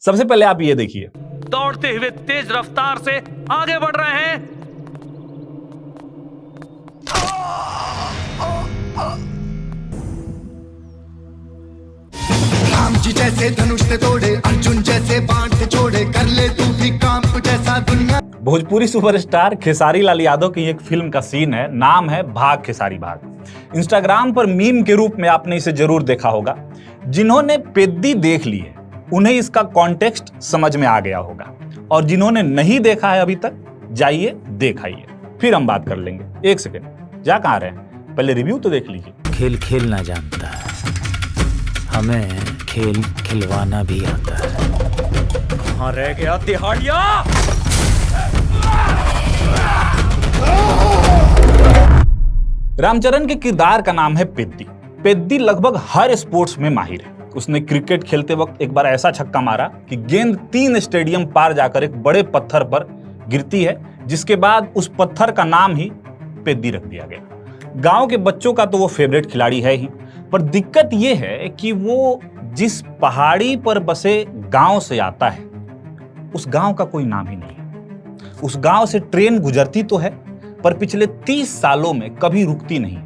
सबसे पहले आप ये देखिए, दौड़ते हुए तेज रफ्तार से आगे बढ़ रहे हैं। राम जी जैसे धनुष से तोड़े, अर्जुन जैसे बाण से छोड़े, कर ले तू भी काम कुछ ऐसा दुनिया। भोजपुरी सुपरस्टार खेसारी लाल यादव की एक फिल्म का सीन है, नाम है भाग खेसारी भाग। इंस्टाग्राम पर मीम के रूप में आपने इसे जरूर देखा होगा। जिन्होंने पेद्दी देख ली है उन्हें इसका कॉन्टेक्स्ट समझ में आ गया होगा, और जिन्होंने नहीं देखा है अभी तक, जाइए देख आइए, फिर हम बात कर लेंगे। एक सेकेंड, जा कहाँ रहे हैं, पहले रिव्यू तो देख लीजिए। खेल खेलना जानता है, हमें खेल खिलवाना भी आता है। कहाँ रह गया तिहाड़िया? रामचरण के किरदार का नाम है पेद्दी। पेद्दी लगभग हर स्पोर्ट्स में माहिर है। उसने क्रिकेट खेलते वक्त एक बार ऐसा छक्का मारा कि गेंद 3 स्टेडियम पार जाकर एक बड़े पत्थर पर गिरती है, जिसके बाद उस पत्थर का नाम ही पेद्दी रख दिया गया। गांव के बच्चों का तो वो फेवरेट खिलाड़ी है ही, पर दिक्कत ये है कि वो जिस पहाड़ी पर बसे गांव से आता है, उस गांव का कोई नाम ही नहीं है। उस गांव से ट्रेन गुजरती तो है, पर पिछले 30 सालों में कभी रुकती नहीं।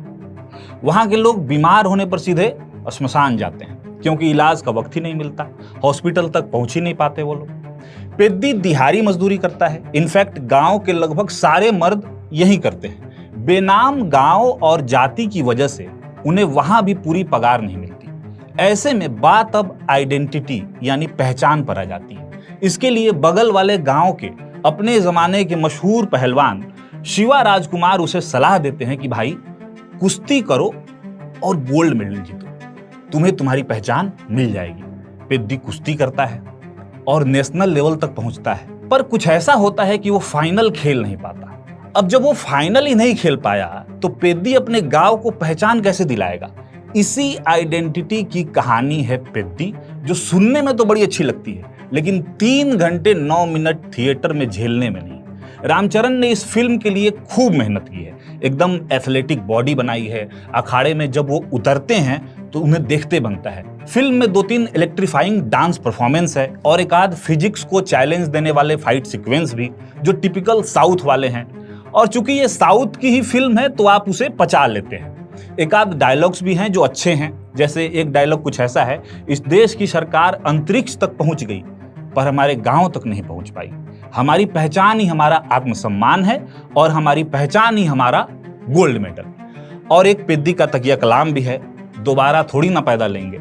वहां के लोग बीमार होने पर सीधे श्मशान जाते हैं, क्योंकि इलाज का वक्त ही नहीं मिलता, हॉस्पिटल तक पहुंच ही नहीं पाते वो लोग। पेद्दी दिहाड़ी मजदूरी करता है। इनफैक्ट गांव के लगभग सारे मर्द यही करते हैं। बेनाम गांव और जाति की वजह से उन्हें वहां भी पूरी पगार नहीं मिलती। ऐसे में बात अब आइडेंटिटी यानी पहचान पर आ जाती है। इसके लिए बगल वाले गांव के अपने जमाने के मशहूर पहलवान शिवा राजकुमार उसे सलाह देते हैं कि भाई कुश्ती करो और गोल्ड मेडल जीतो, तुम्हें तुम्हारी पहचान मिल जाएगी। पेद्दी कुश्ती करता है और नेशनल लेवल तक पहुंचता है, पर कुछ ऐसा होता है कि वो फाइनल खेल नहीं पाता। अब जब वो फाइनल ही नहीं खेल पाया तो पेद्दी अपने गांव को पहचान कैसे दिलाएगा? इसी आइडेंटिटी की कहानी है पेद्दी, जो सुनने में तो बड़ी अच्छी लगती है, लेकिन 3 घंटे 9 मिनट थिएटर में झेलने में नहीं। रामचरण ने इस फिल्म के लिए खूब मेहनत की है, एकदम एथलेटिक बॉडी बनाई है। अखाड़े में जब वो उतरते हैं तो उन्हें देखते बनता है। फिल्म में 2-3 इलेक्ट्रीफाइंग डांस परफॉर्मेंस है और एक आध फिजिक्स को चैलेंज देने वाले फाइट सीक्वेंस भी, जो टिपिकल साउथ वाले हैं। और चूंकि ये साउथ की ही फिल्म है तो आप उसे पचा लेते हैं। एक आध डायलॉग्स भी हैं जो अच्छे हैं, जैसे एक डायलॉग कुछ ऐसा है, इस देश की सरकार अंतरिक्ष तक पहुंच गई पर हमारे गांव तक नहीं पहुंच पाई। हमारी पहचान ही हमारा आत्मसम्मान है और हमारी पहचान ही हमारा गोल्ड मेडल। और एक पेद्दी का तकिया कलाम भी है, दोबारा थोड़ी ना पैदा लेंगे।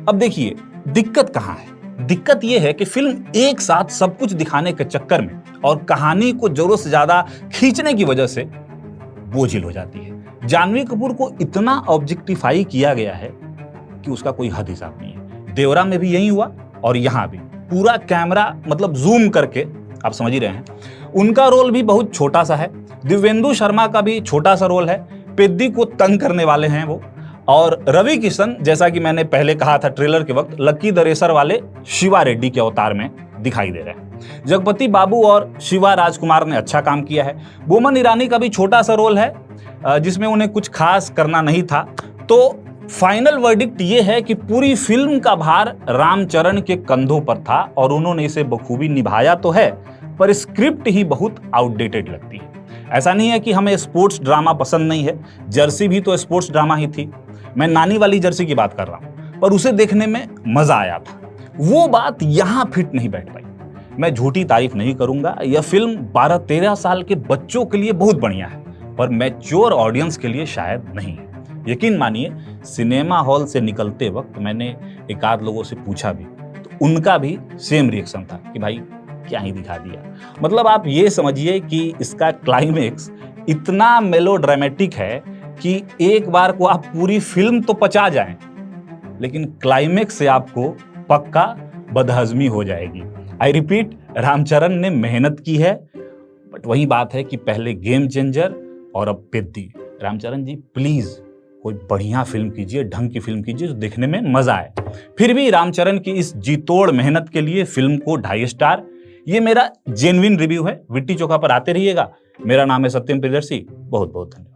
अब देखिए दिक्कत कहाँ है। दिक्कत यह है कि फिल्म एक साथ सब कुछ दिखाने के चक्कर में और कहानी को जरूरत से ज्यादा खींचने की वजह से बोझिल हो जाती है। जानवी कपूर को इतना ऑब्जेक्टिफाई किया गया है कि उसका कोई हद हिसाब नहीं है। देवरा में भी यही हुआ और यहाँ भी पूरा कैमरा मतलब जूम करके, आप समझ ही रहे हैं। उनका रोल भी बहुत छोटा सा है। दिव्येंदु शर्मा का भी छोटा सा रोल है। पेद्दी को तंग करने वाले हैं वो। और रवि किशन, जैसा कि मैंने पहले कहा था ट्रेलर के वक्त, लक्की द रेसर वाले शिवा रेड्डी के अवतार में दिखाई दे रहे हैं। जगपति बाबू और शिवा राजकुमार ने अच्छा काम किया है। बोमन ईरानी का भी छोटा सा रोल है, जिसमें उन्हें कुछ खास करना नहीं था। तो फाइनल वर्डिक्ट ये है कि पूरी फिल्म का भार रामचरण के कंधों पर था और उन्होंने इसे बखूबी निभाया तो है, पर स्क्रिप्ट ही बहुत आउटडेटेड लगती है। ऐसा नहीं है कि हमें स्पोर्ट्स ड्रामा पसंद नहीं है, जर्सी भी तो स्पोर्ट्स ड्रामा ही थी। मैं नानी वाली जर्सी की बात कर रहा हूं, पर उसे देखने में मजा आया था। वो बात यहां फिट नहीं बैठ पाई। मैं झूठी तारीफ नहीं करूंगा, यह फिल्म 12-13 साल के बच्चों के लिए बहुत बढ़िया है, पर मैच्योर ऑडियंस के लिए शायद नहीं है। यकीन मानिए, सिनेमा हॉल से निकलते वक्त मैंने एक आध लोगों से पूछा भी, तो उनका भी सेम रिएक्शन था कि भाई क्या ही दिखा दिया। मतलब आप ये समझिए कि इसका क्लाइमेक्स इतना मेलोड्रामेटिक है कि एक बार को आप पूरी फिल्म तो पचा जाएं, लेकिन क्लाइमेक्स से आपको पक्का बदहजमी हो जाएगी। आई रिपीट, रामचरण ने मेहनत की है, बट वही बात है कि पहले गेम चेंजर और अब पेद्दी। रामचरण जी प्लीज कोई बढ़िया फिल्म कीजिए, ढंग की फिल्म कीजिए, जो देखने में मजा आए। फिर भी रामचरण की इस जी तोड़ मेहनत के लिए फिल्म को 2.5 स्टार। ये मेरा जेन्युइन रिव्यू है। विट्टी चोखा पर आते रहिएगा। मेरा नाम है सत्यम प्रियदर्शी। बहुत बहुत धन्यवाद।